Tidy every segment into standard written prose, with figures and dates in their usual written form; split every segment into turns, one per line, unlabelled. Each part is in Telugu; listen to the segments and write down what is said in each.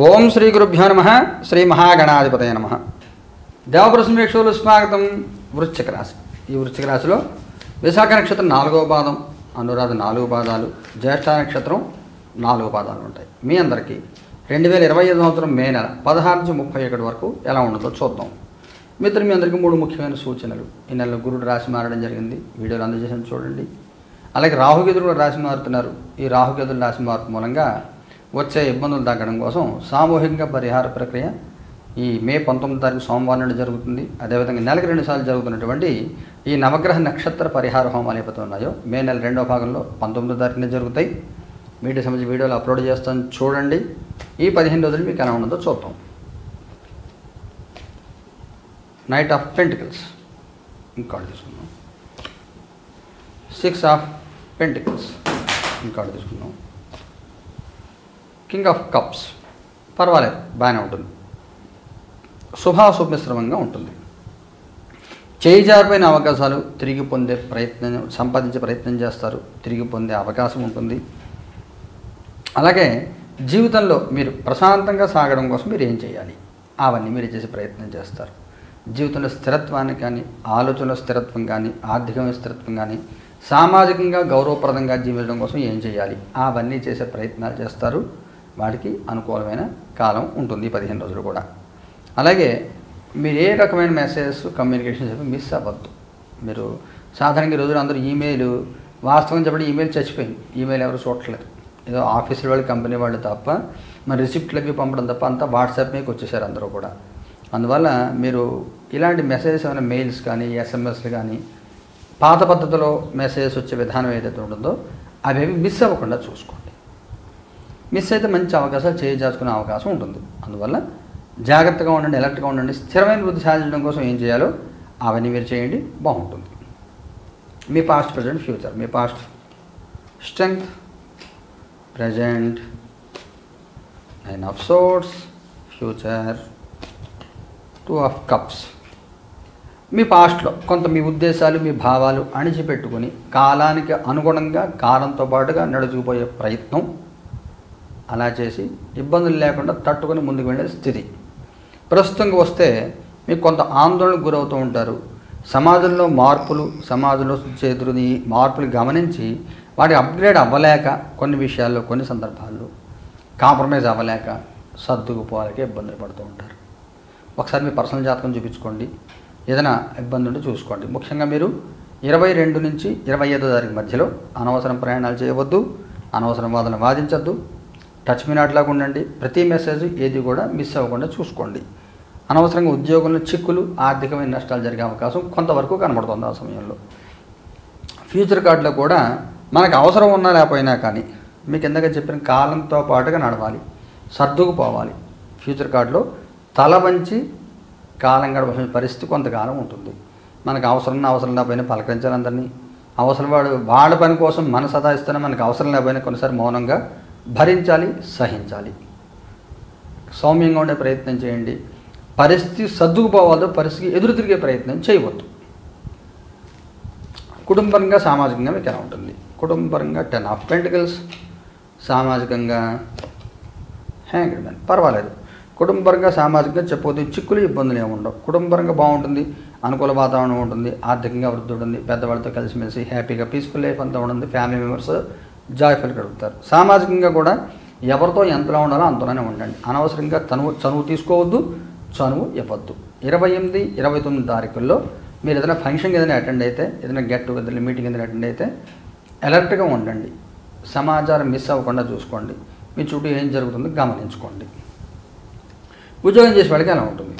ఓం శ్రీ గురుభ్యో నమ. శ్రీ మహాగణాధిపతయ నమ. దేవప్రసమేక్షులు స్వాగతం. వృశ్చిక రాశి. ఈ వృశ్చిక రాశిలో విశాఖ నక్షత్రం 4వ పాదం, అనురాధ 4 పాదాలు, జ్యేష్ఠ నక్షత్రం 4 పాదాలు ఉంటాయి. మీ అందరికీ 2025 సంవత్సరం మే నెల 16 నుంచి 31 వరకు ఎలా ఉండదో చూద్దాం. మిత్రులు, మీ అందరికీ 3 ముఖ్యమైన సూచనలు. ఈ నెలలో గురుడు రాశి మారడం జరిగింది, వీడియోలు అందజేసిన చూడండి. అలాగే రాహుకేతులు కూడా రాశి మారుతున్నారు. ఈ రాహుకేతులు రాశి మార్పు మూలంగా వచ్చే ఇబ్బందులు తగ్గడం కోసం సామూహికంగా పరిహార ప్రక్రియ ఈ మే 19వ తారీఖు సోమవారం నుండి జరుగుతుంది. అదేవిధంగా నెలకు 2 సార్లు జరుగుతున్నటువంటి ఈ నవగ్రహ నక్షత్ర పరిహార హోమాలు ఏవైతే ఉన్నాయో మే నెల 2వ భాగంలో 19వ తారీఖున జరుగుతాయి. వీటికి సంబంధించి వీడియోలు అప్లోడ్ చేస్తాను, చూడండి. ఈ 15 రోజులు మీకు ఎలా ఉండదో చూద్దాం. నైట్ ఆఫ్ పెంటికల్స్ ఇంకోటి తీసుకున్నాం. 6 ఆఫ్ పెంటికల్స్ ఇంకోటి తీసుకున్నాం. కింగ్ ఆఫ్ కప్స్ పర్వాలేదు, బాగానే ఉంటుంది. శుభాశుభమిశ్రమంగా ఉంటుంది. చేయి జారిపోయిన అవకాశాలు తిరిగి పొందే ప్రయత్నం, సంపాదించే ప్రయత్నం చేస్తారు, తిరిగి పొందే అవకాశం ఉంటుంది. అలాగే జీవితంలో మీరు ప్రశాంతంగా సాగడం కోసం మీరు ఏం చేయాలి అవన్నీ మీరు చేసే ప్రయత్నం చేస్తారు. జీవితంలో స్థిరత్వాన్ని కానీ, ఆలోచనలో స్థిరత్వం కానీ, ఆర్థికమైన స్థిరత్వం కానీ, సామాజికంగా గౌరవప్రదంగా జీవించడం కోసం ఏం చేయాలి అవన్నీ చేసే ప్రయత్నాలు చేస్తారు. వాటికి అనుకూలమైన కాలం ఉంటుంది 15 రోజులు కూడా. అలాగే మీరు ఏ రకమైన మెసేజెస్ కమ్యూనికేషన్ మిస్ అవ్వద్దు. మీరు సాధారణంగా ఈ రోజులు అందరూ ఈమెయిల్, వాస్తవం చెప్పండి ఈమెయిల్ చచ్చిపోయింది. ఈమెయిల్ ఎవరు చూడట్లేదు. ఏదో ఆఫీసుల వాళ్ళు, కంపెనీ వాళ్ళు తప్ప మరి రిసిప్ట్లకి పంపడం తప్ప అంతా వాట్సాప్ మీకు వచ్చేసారు అందరూ కూడా. అందువల్ల మీరు ఇలాంటి మెసేజెస్ ఏమైనా మెయిల్స్ కానీ, ఎస్ఎంఎస్లు కానీ, పాత పద్ధతిలో మెసేజెస్ వచ్చే విధానం ఏదైతే ఉంటుందో అవేవి మిస్ అవ్వకుండా చూసుకోండి. మిస్ అయితే మంచి అవకాశాలు చేసుకునే అవకాశం ఉంటుంది. అందువల్ల జాగ్రత్తగా ఉండండి, అలర్ట్గా ఉండండి. స్థిరమైన వృద్ధి సాధించడం కోసం ఏం చేయాలో అవన్నీ మీరు చేయండి, బాగుంటుంది. మీ పాస్ట్, ప్రజెంట్, ఫ్యూచర్. మీ past strength, present 9 of swords, future 2 of cups. మీ పాస్ట్లో కొంత మీ ఉద్దేశాలు, మీ భావాలు అణిచిపెట్టుకొని కాలానికి అనుగుణంగా కాలంతో పాటుగా నడుచుకుపోయే ప్రయత్నం, అలా చేసి ఇబ్బందులు లేకుండా తట్టుకొని ముందుకు వెళ్ళే స్థితి. ప్రస్తుతంగా వస్తే మీకు కొంత ఆందోళనకు గురవుతూ ఉంటారు. సమాజంలో మార్పులు, సమాజంలో చేతురుని మార్పులు గమనించి వాటి అప్గ్రేడ్ అవ్వలేక, కొన్ని విషయాల్లో కొన్ని సందర్భాల్లో కాంప్రమైజ్ అవ్వలేక సర్దుకుపోవాలకే ఇబ్బందులు పడుతూ ఉంటారు. ఒకసారి మీ పర్సనల్ జాతకం చూపించుకోండి. ఏదైనా ఇబ్బంది ఉంటే చూసుకోండి. ముఖ్యంగా మీరు 22 నుంచి 25వ తారీఖు మధ్యలో అనవసరం ప్రయాణాలు చేయవద్దు, అనవసరం వాదన వాదించద్దు, టచ్ మీ నాట్ లాగా ఉండండి. ప్రతి మెసేజ్ ఏది కూడా మిస్ అవ్వకుండా చూసుకోండి. అనవసరంగా ఉద్యోగంలో చిక్కులు, ఆర్థికమైన నష్టాలు జరిగే అవకాశం కొంతవరకు కనబడుతుంది ఆ సమయంలో. ఫ్యూచర్ కార్డులో కూడా మనకు అవసరం ఉన్నా లేకపోయినా కానీ మీకు ఎందాక చెప్పిన కాలంతో పాటుగా నడవాలి, సర్దుకుపోవాలి. ఫ్యూచర్ కార్డులో తల వంచి కాలం గడపసిన పరిస్థితి కొంతకాలం ఉంటుంది. మనకు అవసరం లేకపోయినా పలకరించాలి అందరినీ. అవసరం వాళ్ళ పని కోసం మన సదాయిస్తేనే మనకు అవసరం లేకపోయినా కొన్నిసారి మౌనంగా భరించాలి, సహించాలి. సౌమ్యంగా ఉండే ప్రయత్నం చేయండి. పరిస్థితి సర్దుకుపోవాలో పరిస్థితికి ఎదురు తిరిగే ప్రయత్నం చేయవద్దు. కుటుంబపరంగా, సామాజికంగా మీకు ఎలా ఉంటుంది? కుటుంబపరంగా 10 ఆఫ్ పెంటికల్స్, సామాజికంగా హ్యాంగ్డ్ మ్యాన్. పర్వాలేదు. కుటుంబపరంగా, సామాజికంగా చెప్పొద్దు, చిక్కులు, ఇబ్బందులు ఏమి ఉండవు. కుటుంబపరంగా బాగుంటుంది, అనుకూల వాతావరణం ఉంటుంది, ఆర్థికంగా వృద్ధి ఉంటుంది, పెద్దవాళ్ళతో కలిసిమెలిసి హ్యాపీగా పీస్ఫుల్ లైఫ్ అంతా ఉంటుంది, ఫ్యామిలీ మెంబర్స్ జాయ్ఫుల్ గడుపుతారు. సామాజికంగా కూడా ఎవరితో ఎంతలో ఉండాలో అంతలోనే ఉండండి. అనవసరంగా చనువు తీసుకోవద్దు, చనువు ఇవ్వద్దు. 28, 29 తారీఖుల్లో మీరు ఏదైనా ఫంక్షన్కి ఏదైనా అటెండ్ అయితే, ఏదైనా గెట్ టుగెదర్ మీటింగ్ ఏదైనా అటెండ్ అయితే అలర్ట్గా ఉండండి. సమాచారం మిస్ అవ్వకుండా చూసుకోండి. మీ చుట్టూ ఏం జరుగుతుందో గమనించుకోండి. ఉద్యోగం చేసే వాళ్ళకి ఎలా ఉంటుంది?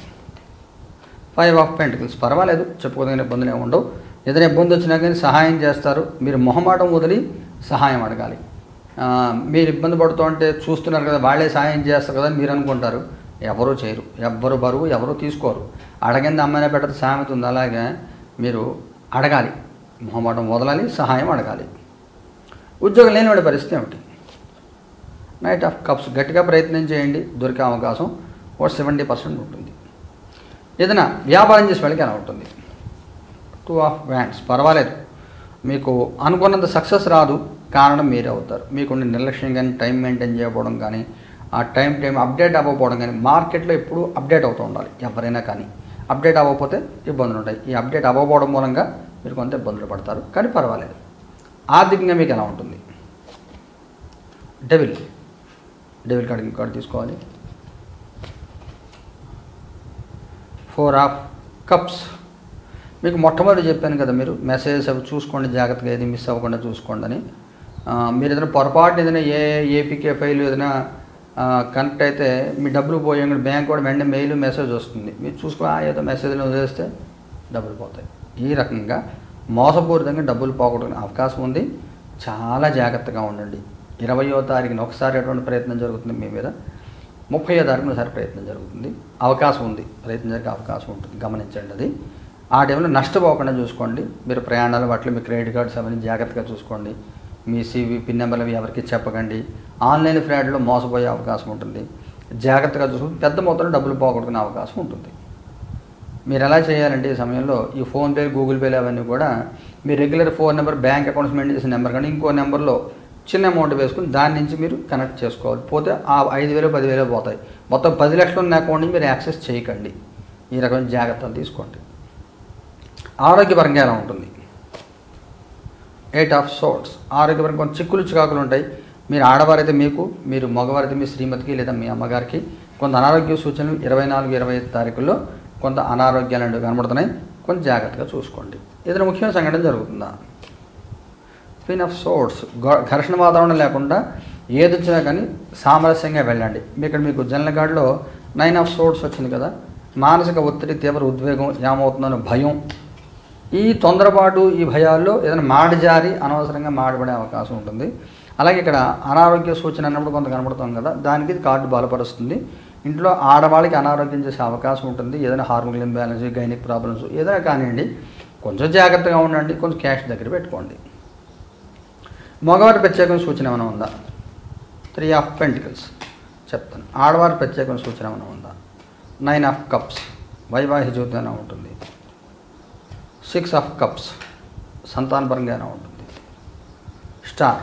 5 ఆఫ్ పెంటికల్స్. పర్వాలేదు, చెప్పుకోదగిన ఇబ్బందులు ఏమి ఉండవు. ఏదైనా ఇబ్బంది వచ్చినా కానీ సహాయం చేస్తారు. మీరు మొహమాటం వదిలి సహాయం అడగాలి. మీరు ఇబ్బంది పడుతూ ఉంటే చూస్తున్నారు కదా, వాళ్ళే సహాయం చేస్తారు కదా మీరు అనుకుంటారు. ఎవరూ చేయరు. ఎవ్వరు బరువు ఎవరు తీసుకోరు. అడగింది అమ్మాయినా పెట్టదు సామెత ఉంది. అలాగే మీరు అడగాలి, మొహమాటం వదలాలి, సహాయం అడగాలి. ఉద్యోగం లేని వాడి పరిస్థితి ఏమిటి? Knight of cups. గట్టిగా ప్రయత్నం చేయండి, దొరికే అవకాశం 70% ఉంటుంది. ఏదైనా వ్యాపారం చేసే వాళ్ళకి ఎలా ఉంటుంది? 2 ఆఫ్ వ్యాండ్స్. పర్వాలేదు, మీకు అనుకున్నంత సక్సెస్ రాదు, కారణం మీరే అవుతారు. మీకుండే నిర్లక్ష్యం కానీ, టైం మెయింటైన్ చేయకపోవడం కానీ, ఆ టైం అప్డేట్ అవ్వకపోవడం కానీ, మార్కెట్లో ఎప్పుడు అప్డేట్ అవుతూ ఉండాలి ఎవరైనా కానీ. అప్డేట్ అవ్వకపోతే ఇబ్బందులు ఉంటాయి. ఈ అప్డేట్ అవ్వకపోవడం మూలంగా మీరు కొంత ఇబ్బందులు పడతారు, కానీ పర్వాలేదు. ఆర్థికంగా మీకు ఎలా ఉంటుంది? డెవిల్ కార్డు తీసుకోవాలి. 4 ఆఫ్ కప్స్. మీకు మొట్టమొదటి చెప్పాను కదా, మీరు మెసేజెస్ అవి చూసుకోండి జాగ్రత్తగా, ఏది మిస్ అవ్వకుండా చూసుకోండి అని. మీరు ఏదైనా పొరపాటున ఏదైనా ఏపీకే ఫైల్ ఏదైనా కనెక్ట్ అయితే మీ డబ్బులు పోయాక బ్యాంక్ కూడా వెంటనే మెయిల్ మెసేజ్ వస్తుంది, మీరు చూసుకుని ఏదో మెసేజ్లో వదిలేస్తే డబ్బులు పోతాయి. ఈ రకంగా మోసపూరితంగా డబ్బులు పోగొట్టుకునే అవకాశం ఉంది. చాలా జాగ్రత్తగా ఉండండి. 20వ తారీఖున ఒకసారి అటువంటి ప్రయత్నం జరుగుతుంది మీ మీద, 30వ తారీఖున ఒకసారి ప్రయత్నం జరుగుతుంది. అవకాశం ఉంది, ప్రయత్నం జరిగే అవకాశం ఉంటుంది, గమనించండి. అది ఆ టైంలో నష్టపోకుండా చూసుకోండి. మీరు ప్రయాణాలు వాటిలో మీ క్రెడిట్ కార్డ్స్ అవన్నీ జాగ్రత్తగా చూసుకోండి. మీ సివి పిన్ నెంబర్లు అవి ఎవరికి చెప్పకండి. ఆన్లైన్ ఫ్రాడ్లో మోసపోయే అవకాశం ఉంటుంది, జాగ్రత్తగా చూసుకుని పెద్ద మొత్తంలో డబ్బులు పోగొట్టుకునే అవకాశం ఉంటుంది. మీరు ఎలా చేయాలంటే ఈ సమయంలో ఈ ఫోన్పే, గూగుల్ పేలు అవన్నీ కూడా మీ regular phone number, bank accounts maintain చేసిన నెంబర్ కానీ ఇంకో నెంబర్లో చిన్న అమౌంట్ వేసుకుని దాని నుంచి మీరు కనెక్ట్ చేసుకోవాలి. పోతే ఆ 5,000 10,000 పోతాయి. మొత్తం 10 లక్షలు ఉన్న అకౌంట్ నుంచి మీరు యాక్సెస్ చేయకండి. ఈ రకమైన జాగ్రత్తలు తీసుకోండి. ఆరోగ్యపరంగా ఎలా ఉంటుంది? 8 ఆఫ్ సోర్ట్స్. ఆరోగ్యపరంగా కొంచెం చిక్కులు చికాకులు ఉంటాయి. మీరు ఆడవారైతే మీకు, మీరు మగవారైతే మీ శ్రీమతికి లేదా మీ అమ్మగారికి కొంత అనారోగ్య సూచనలు 24, 25 తారీఖుల్లో కొంత అనారోగ్యాలు అనేవి కనబడుతున్నాయి. కొంచెం జాగ్రత్తగా చూసుకోండి. ఏదైనా ముఖ్యమైన సంఘటన జరుగుతుందా? Queen of swords. ఘర్షణ వాతావరణం లేకుండా ఏది వచ్చినా కానీ సామరస్యంగా వెళ్ళండి. మీకు జనరల్ గార్డులో 9 ఆఫ్ సోర్ట్స్ వచ్చింది కదా. మానసిక ఒత్తిడి, తీవ్ర ఉద్వేగం, ఏమవుతుందన్న భయం, ఈ తొందరపాటు, ఈ భయాల్లో ఏదైనా మాడిజారి అనవసరంగా మాడిపడే అవకాశం ఉంటుంది. అలాగే ఇక్కడ అనారోగ్య సూచన అన్నప్పుడు కొంత కనబడుతుంది కదా, దానికి ఇది కార్డు బలపరుస్తుంది. ఇంట్లో ఆడవాళ్ళకి అనారోగ్యం చేసే అవకాశం ఉంటుంది. ఏదైనా హార్మోనల్ ఇంబ్యాలెన్స్, గైనిక్ ప్రాబ్లమ్స్ ఏదైనా కానివ్వండి, కొంచెం జాగ్రత్తగా ఉండండి. కొంచెం క్యాష్ దగ్గర పెట్టుకోండి. మగవారి ప్రత్యేకమైన సూచన ఏమైనా ఉందా? 3 ఆఫ్ పెంటికల్స్ చెప్తాను. ఆడవారి ప్రత్యేకమైన సూచన ఏమైనా ఉందా? 9 ఆఫ్ కప్స్. వైవాహిక జీవితం ఉంటుంది. 6 ఆఫ్ కప్స్. సంతానపరంగా ఎలా ఉంటుంది? స్టార్.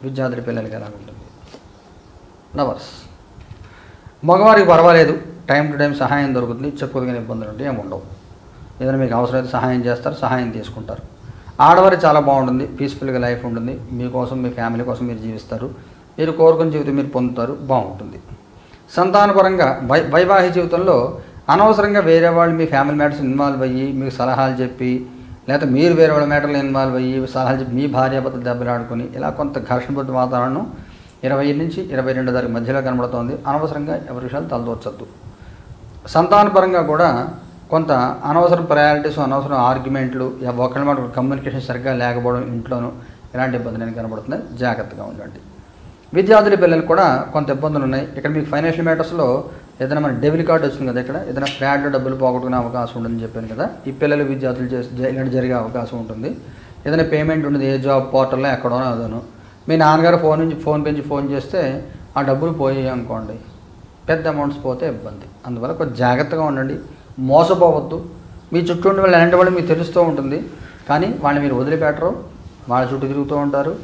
విద్యార్థి పిల్లలకి ఎలా ఉంటుంది? లవర్స్. మగవారికి పర్వాలేదు, టైం టు టైం సహాయం దొరుకుతుంది. చెప్పుకోదగిన ఇబ్బందులు ఉంటే ఏమి ఉండవు. ఏదైనా మీకు అవసరమైతే సహాయం చేస్తారు, సహాయం తీసుకుంటారు. ఆడవారికి చాలా బాగుంటుంది. పీస్ఫుల్గా లైఫ్ ఉంటుంది. మీకోసం, మీ ఫ్యామిలీ కోసం మీరు జీవిస్తారు. మీరు కోరుకున్న జీవితం మీరు పొందుతారు, బాగుంటుంది. సంతానపరంగా వైవాహిక జీవితంలో అనవసరంగా వేరే వాళ్ళు మీ ఫ్యామిలీ మ్యాటర్స్ ఇన్వాల్వ్ అయ్యి మీకు సలహాలు చెప్పి, లేకపోతే మీరు వేరే వాళ్ళ మ్యాటర్లో ఇన్వాల్వ్ అయ్యి సలహాలు చెప్పి మీ భార్యాభర్తలు దెబ్బలాడుకొని ఇలా కొంత ఘర్షణబద్ధ వాతావరణం 20 నుంచి 22 తారీఖు మధ్యలో కనబడుతోంది. అనవసరంగా ఎవరి విషయాలు తలదూర్చొద్దు. సంతానపరంగా కూడా కొంత అనవసరం ప్రయారిటీస్, అనవసరం ఆర్గ్యుమెంట్లు, ఒకరి మాట కమ్యూనికేషన్ సరిగ్గా లేకపోవడం, ఇంట్లోనూ ఇలాంటి ఇబ్బందులు కనబడుతున్నాయి. జాగ్రత్తగా ఉండండి. విద్యార్థుల పిల్లలకు కూడా కొంత ఇబ్బందులు ఉన్నాయి. ఇక్కడ మీకు ఫైనాన్షియల్ మ్యాటర్స్లో ఏదైనా మన డెబిట్ కార్డు వచ్చింది కదా, ఇక్కడ ఏదైనా ఫ్రాడ్లో డబ్బులు పోగొట్టుకునే అవకాశం ఉంటుందని చెప్పాను కదా. ఈ పిల్లలు విద్యార్థులు ఇలాంటి జరిగే అవకాశం ఉంటుంది. ఏదైనా పేమెంట్ ఉంటుంది, ఏ జాబ్ పోర్టల్లో ఎక్కడో అదను, మీ నాన్నగారు ఫోన్ నుంచి ఫోన్ చేస్తే ఆ డబ్బులు పోయాయి అనుకోండి, పెద్ద అమౌంట్స్ పోతే ఇబ్బంది. అందువల్ల కొంచెం జాగ్రత్తగా ఉండండి. మోసపోవద్దు. మీ చుట్టూ ఉండే వాళ్ళు ఎలాంటి వాళ్ళు మీకు తెలుస్తూ ఉంటుంది, కానీ వాళ్ళని మీరు వదిలిపెట్టరు, వాళ్ళ చుట్టూ తిరుగుతూ ఉంటారు.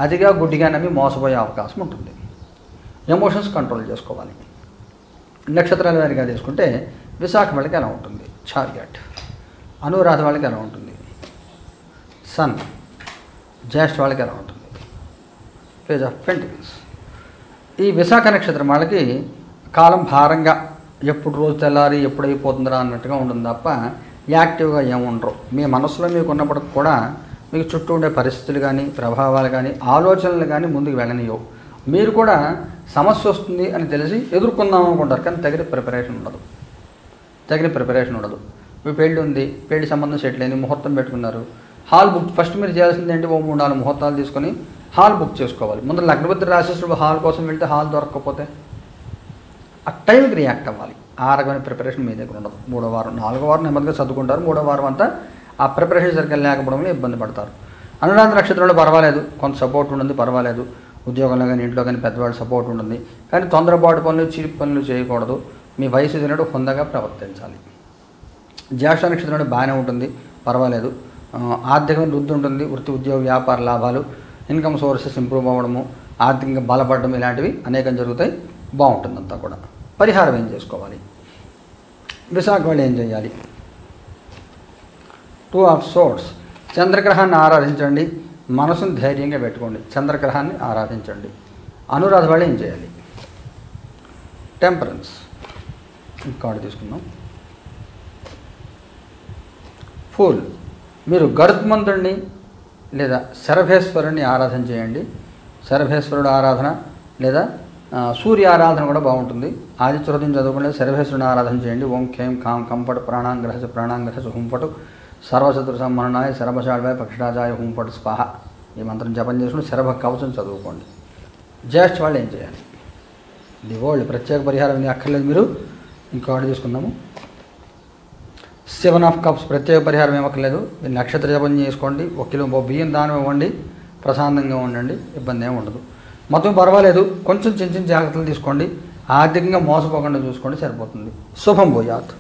అదిగా గుడ్డిగా నమ్మి మోసపోయే అవకాశం ఉంటుంది. ఎమోషన్స్ కంట్రోల్ చేసుకోవాలి. నక్షత్రాల వారిగా తీసుకుంటే విశాఖ వాళ్ళకి ఎలా ఉంటుంది? చార్యట్. అనురాధ వాళ్ళకి ఎలా ఉంటుంది? సన్. జ్యేష్ఠ వాళ్ళకి ఎలా ఉంటుంది? Page of pentacles. ఈ విశాఖ నక్షత్రం వాళ్ళకి కాలం భారంగా, ఎప్పుడు రోజు తెల్లారి ఎప్పుడు అయిపోతుందా అన్నట్టుగా ఉంటుంది తప్ప యాక్టివ్గా ఏముండరు. మీ మనసులో మీకు ఉన్నప్పటికి కూడా మీకు చుట్టూ ఉండే పరిస్థితులు కానీ, ప్రభావాలు కానీ, ఆలోచనలు కానీ ముందుకు వెళ్ళనియవు. మీరు కూడా సమస్య వస్తుంది అని తెలిసి ఎదుర్కొందాం అనుకుంటారు, కానీ తగిన ప్రిపరేషన్ ఉండదు. మీ పెళ్ళి ఉంది, పెళ్లి సంబంధం సెటిల్ అయింది, ముహూర్తం పెట్టుకున్నారు, హాల్ బుక్. ఫస్ట్ మీరు చేయాల్సింది ఏంటి? 3-4 ముహూర్తాలు తీసుకొని హాల్ బుక్ చేసుకోవాలి. ముందు లగ్నపత్రి రాసేసినప్పుడు హాల్ కోసం వెళ్తే హాల్ దొరకకపోతే ఆ టైంకి రియాక్ట్ అవ్వాలి. ఆ రకమైన ప్రిపరేషన్ మీ దగ్గర ఉండదు. 3వ వారం 4వ వారం నెమ్మదిగా చదువుకుంటారు. 3వ వారం అంతా ఆ ప్రిపరేషన్ సరిగ్గా లేకపోవడంలో ఇబ్బంది పడతారు. అనురాధ నక్షత్రంలో పర్వాలేదు, కొంత సపోర్ట్ ఉంటుంది, పర్వాలేదు. ఉద్యోగంలో కానీ ఇంట్లో కానీ పెద్దవాళ్ళ సపోర్ట్ ఉంటుంది. కానీ తొందరపాటు పనులు, చీప్ పనులు చేయకూడదు. మీ వయసు తినట్టు హుందాగా ప్రవర్తించాలి. జ్యేష్ఠ నక్షత్రంలో బాగానే ఉంటుంది, పర్వాలేదు. ఆర్థికమైన వృద్ధి ఉంటుంది. వృత్తి, ఉద్యోగ, వ్యాపార లాభాలు, ఇన్కమ్ సోర్సెస్ ఇంప్రూవ్ అవ్వడము, ఆర్థికంగా బలపడడం ఇలాంటివి అనేకం జరుగుతాయి. బాగుంటుందంతా కూడా. పరిహారం ఏం చేసుకోవాలి? విశాఖ వాళ్ళు ఏం చేయాలి? 2 ఆఫ్ సోర్డ్స్. చంద్రగ్రహాన్ని ఆరాధించండి, మనసును ధైర్యంగా పెట్టుకోండి. చంద్రగ్రహాన్ని ఆరాధించండి. అనురాధ వాళ్ళు ఏం చేయాలి? టెంపరెన్స్. కార్డు తీసుకుందాం. ఫూల్. మీరు గరుత్మంతుడిని లేదా శరభేశ్వరుని ఆరాధన చేయండి. శరభేశ్వరుడు ఆరాధన లేదా సూర్య ఆరాధన కూడా బాగుంటుంది. ఆదిత్య హృదయం చదువుకుంటే శరభేశ్వరుని ఆరాధన చేయండి. ఓం ఖేం ఖాం కంపట్ ప్రాణాంగ్రహస హుంపటు సర్వశత్రు సంహరణాయ శరభశాళాయ పక్షిరాజాయ హుంపటు స్వాహ. ఈ మంత్రం జపం చేసుకుని శరభ కవచం చదువుకోండి. జ్యేష్ఠ వాళ్ళు ఏం చేయాలి? The world. ప్రత్యేక పరిహారం ఏమీ అక్కర్లేదు. మీరు ఇంకో ఆర్డర్ తీసుకుందాము. 7 ఆఫ్ కప్స్. ప్రత్యేక పరిహారం ఏమక్కర్లేదు. మీరు నక్షత్ర జపం చేసుకోండి. 1 కిలో బియ్యం దానం ఇవ్వండి. ప్రశాంతంగా ఉండండి. ఇబ్బంది ఏమి ఉండదు. మొత్తం పర్వాలేదు. కొంచెం చిన్న చిన్న జాగ్రత్తలు తీసుకోండి. ఆర్థికంగా మోసపోకుండా చూసుకోండి, సరిపోతుంది. శుభం భూయాత్.